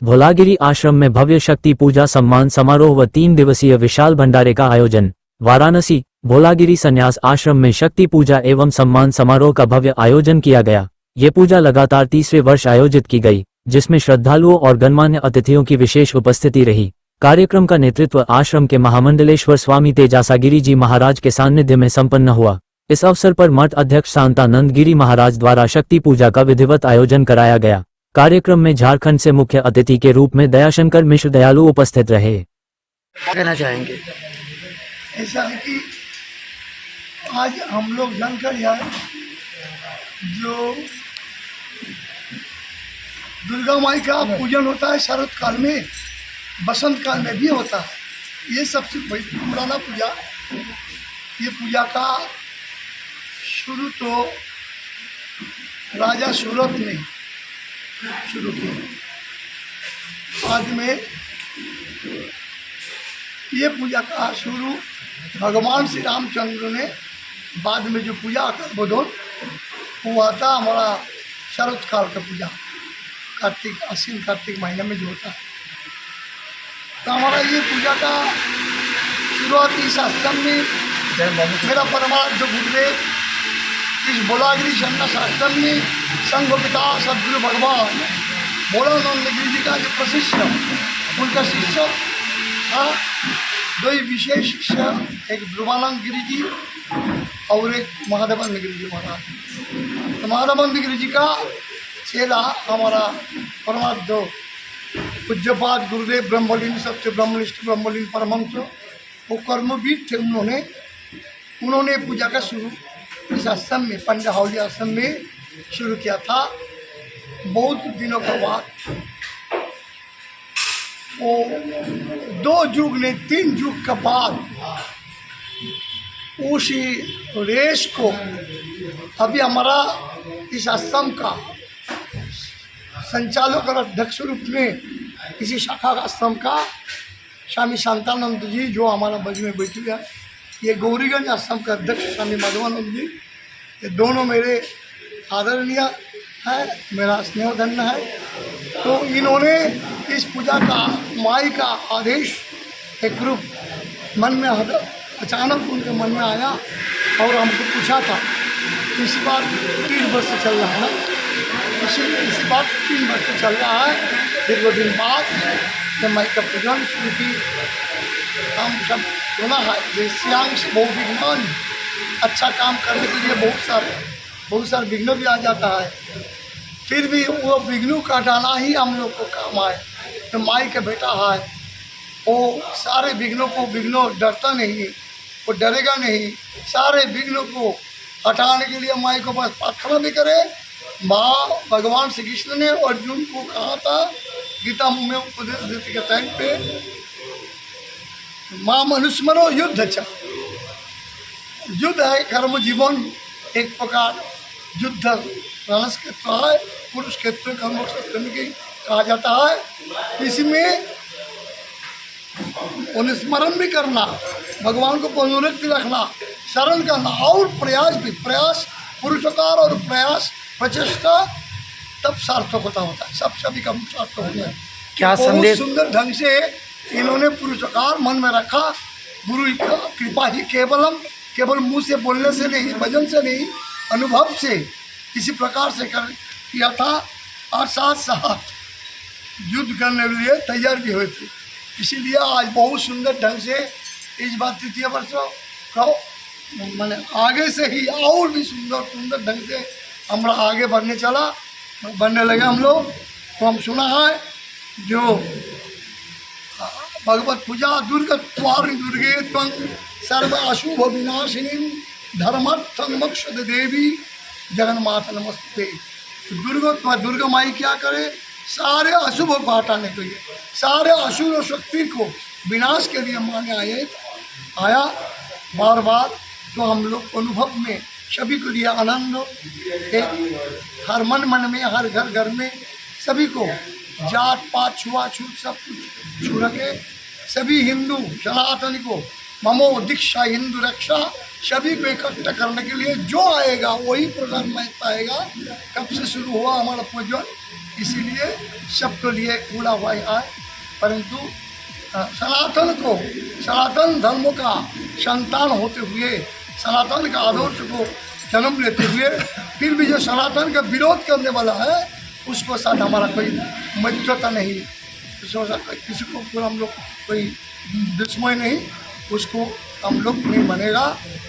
भोलागिरी आश्रम में भव्य शक्ति पूजा सम्मान समारोह व 3 दिवसीय विशाल भंडारे का आयोजन। वाराणसी भोलागिरी संन्यास आश्रम में शक्ति पूजा एवं सम्मान समारोह का भव्य आयोजन किया गया। ये पूजा लगातार तीसरे वर्ष आयोजित की गई, जिसमें श्रद्धालुओं और गणमान्य अतिथियों की विशेष उपस्थिति रही। कार्यक्रम का नेतृत्व आश्रम के महामंडलेश्वर स्वामी तेजासागिरी जी महाराज के सानिध्य में संपन्न हुआ। इस अवसर पर मठ अध्यक्ष शांतानंद गिरी महाराज द्वारा शक्ति पूजा का विधिवत आयोजन कराया गया। कार्यक्रम में झारखंड से मुख्य अतिथि के रूप में दयाशंकर मिश्र दयालु उपस्थित रहे। कहना चाहेंगे? ऐसा है कि आज हम लोग जानकर आए जो दुर्गा माई का पूजन होता है शरद काल में, बसंत काल में भी होता है। ये सबसे पुराना पूजा। ये पूजा का शुरू तो राजा सूरत ने शुरू किया। बाद में ये पूजा का शुरू भगवान श्री रामचंद्र ने बाद में जो पूजा का उद्बोधन हुआ था हमारा शरद काल का पूजा, कार्तिक आश्विन कार्तिक महीने में जो होता है। तो हमारा ये पूजा का शुरुआत इस आश्रम में मेरा परमार्थ गुरुदेव इस भोलागिरी संन्यास आश्रम में संघ पिता सदगुरु भगवान भोलानंद गिरी जी का जो प्रशिष्य उनका शिष्य था, दो ही विशेष शिष्य, एक ध्रुवानंद गिरी जी और एक महादेवानंद गिरी जी महाराज। तो महादेवानंद गिरी जी का चेला हमारा परमार्थ पूज्यपाद गुरुदेव ब्रह्मलीन सबसे ब्रह्मनिष्ठ ब्रह्मलीन परमहंस वो कर्मवीर थे। उन्होंने पूजा का शुरू इस आश्रम में पंडा हाउली आश्रम में शुरू किया था। बहुत दिनों के बाद वो 2 युग ने 3 युग के बाद उसी रेस को अभी हमारा इस आश्रम का संचालक और अध्यक्ष रूप में इसी शाखा आश्रम का स्वामी शांतानंद जी जो हमारा बज में बैठे हैं, ये गौरीगंज आश्रम के अध्यक्ष स्वामी माधवानंद जी, ये दोनों मेरे आदरणीय है, मेरा स्नेहधन्य है। तो इन्होंने इस पूजा का माई का आदेश एक रूप मन में अचानक उनके मन में आया और हमको पूछा था। इस बार 3 वर्ष चल रहा है ना, इसी बात 3 वर्ष चल रहा है। दीर्घ दिन बाद जब माई का पूजन शुरू की, हम सब सुना है जो श्यांश बहुत विघ्न, अच्छा काम करने के लिए बहुत सारे विघ्न भी आ जाता है, फिर भी वो विघ्नों का हटाना ही हम लोग को काम आए। तो माई का बेटा है, वो सारे विघ्नों को, विघ्नों डरता नहीं, वो डरेगा नहीं, सारे विघ्नों को हटाने के लिए माई को बस प्रार्थना भी करे। माँ भगवान श्री कृष्ण ने अर्जुन को कहा था गीता में उपदेश देते के टाइम पे, माँ मनुस्मरो युद्ध चा, युद्ध है कर्म जीवन एक प्रकार युद्ध रणस क्षेत्र है, पुरुष क्षेत्र कर्म क्षेत्र में कहा जाता है। इसमें अनुस्मरण भी करना, भगवान को पुनरुक्ति रखना, शरण करना और प्रयास भी, प्रयास पुरुषकार और प्रयास प्रचेष्टा तब सार्थक होता है, सब सभी का सार्थक होता है। क्या संदेश? सुंदर ढंग से इन्होंने पुरुषकार मन में रखा। गुरु कृपा ही केवल मुंह से बोलने से नहीं, भजन से नहीं, अनुभव से किसी प्रकार से किया था और साथ साथ युद्ध करने के लिए तैयार भी हुए थे। इसीलिए आज बहुत सुंदर ढंग से इस बार 3य वर्ष का मैंने आगे से ही और भी सुंदर ढंग से हमारा आगे बढ़ने लगे हम लोग। तो हम सुना है जो भगवत पूजा दुर्गत्वारि दुर्गे त्वं सर्व अशुभ विनाशिनी धर्मार्थ मोक्षद देवी जगन्माता नमस्ते। दुर्गा माई क्या करे, सारे अशुभ को हटाने के लिए, सारे असुर शक्ति को विनाश के लिए माने आया बार बार। तो हम लोग अनुभव में सभी के लिए आनंद, एक हर मन में, हर घर में सभी को जात पात छुआछूत सब कुछ छू रखे, सभी हिंदू सनातनी को ममो दीक्षा हिंदू रक्षा, सभी को इकट्ठा करने के लिए जो आएगा वही प्रोग्राम में पाएगा। कब से शुरू हुआ हमारा पूजन, इसीलिए सबके लिए खुला हुआ है। परंतु सनातन को, सनातन धर्म का संतान होते हुए, सनातन का आदर्श को जन्म लेते हुए फिर भी जो सनातन का विरोध करने वाला है उसको साथ हमारा कोई मित्रता नहीं, किसी को पूरा हम लोग कोई दुश्मन नहीं, उसको हम लोग नहीं बनेगा।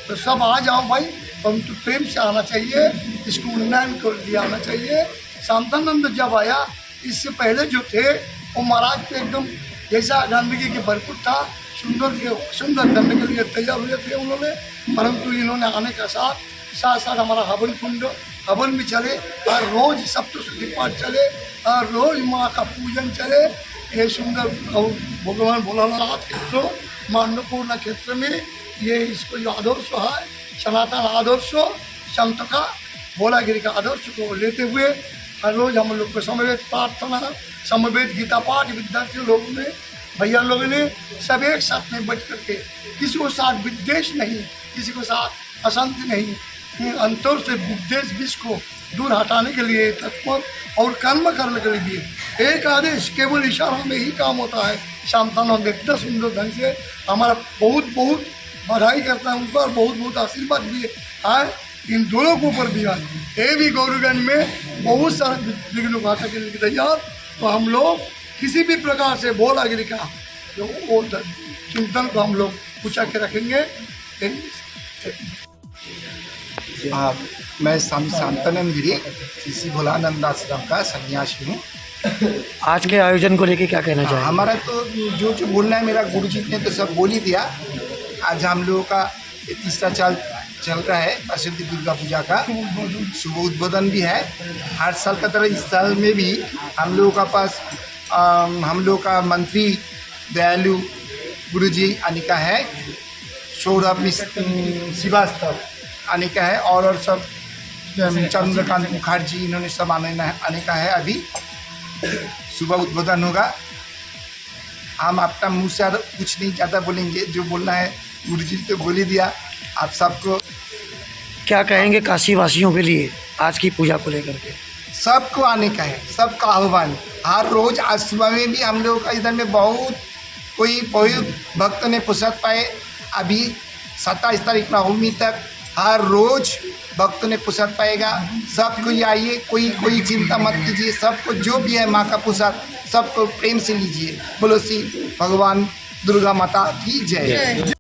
तो सब आ जाओ भाई, परंतु प्रेम से आना चाहिए, इसको उन्नयन कर दिया आना चाहिए। शांतानंद जब आया, इससे पहले जो थे वो महाराज पे एकदम जैसा गंदगी के भरपूर था, सुंदर करने के लिए तैयार हुए थे उन्होंने। परंतु इन्होंने आने के साथ साथ हमारा हवन कुंड, हवन भी चले और रोज सप्तशती पाठ चले और रोज माँ का पूजन चले। ये सुंदर भगवान भोलानाथ क्षेत्र, माँ अन्नपूर्णा क्षेत्र में ये इसको जो आदर्श है, सनातन आदर्श, संत का, भोलागिरी का आदर्श को लेते हुए हर रोज हम लोग को समवेत प्रार्थना, समवेत गीता पाठ विद्यार्थी लोगों ने, भैया लोगों ने सब एक साथ में बैठ करके, किसी को साथ विद्वेष नहीं, किसी को साथ अशांति नहीं, अंतर से विद्वेष विष को दूर हटाने के लिए तत्पर और कर्म करने के लिए एक आदेश केवल इशारा में ही काम होता है। शांतानंद इतना सुंदर ढंग से हमारा बहुत बहुत बधाई करता है, उन पर बहुत बहुत आशीर्वाद भी है, इन दोनों को ऊपर दिया। ये भी गौरीगंज में बहुत सारे विघ्न घाटा के लिए तैयार। तो हम लोग किसी भी प्रकार से भोलागिरी का जो वो चिंतन को हम लोग पूछा के रखेंगे। मैं स्वामी शांतानंद गिरी श्री भोलानंद आश्रम का सन्यासी हूँ। आज के आयोजन को लेके क्या कहना चाहिए? हमारा तो जो बोलना है, मेरा गुरु जी ने तो सब बोल ही दिया। आज हम लोगों का तीसरा साल चल रहा है प्रसिद्ध दुर्गा पूजा का, शुभ उद्बोधन भी है। हर साल का तरह इस साल में भी हम लोगों का पास हम लोग का मंत्री दयालु गुरु जी आने का है, सौरभ श्रीवास्तव आने का है और सब चंद्रकांत मुखर्जी, इन्होंने सब आने का है। अभी सुबह उद्बोधन होगा। हम अपना मुँह से कुछ नहीं ज़्यादा बोलेंगे, जो बोलना है गुरु जी तो बोल ही दिया। आप सबको क्या कहेंगे काशी वासियों के लिए आज की पूजा को लेकर के? सबको आने का है, सबका आह्वान। हर रोज़ आज सुबह में भी हम लोग का इधर में कोई भक्त ने प्रसाद पाए। अभी 27 तारीख नवमी तक हर रोज भक्त ने प्रसाद पाएगा। सबको ये आइए, कोई चिंता मत कीजिए, सबको जो भी है माँ का प्रसाद सबको प्रेम से लीजिए। बोलो श्री भगवान दुर्गा माता की जय।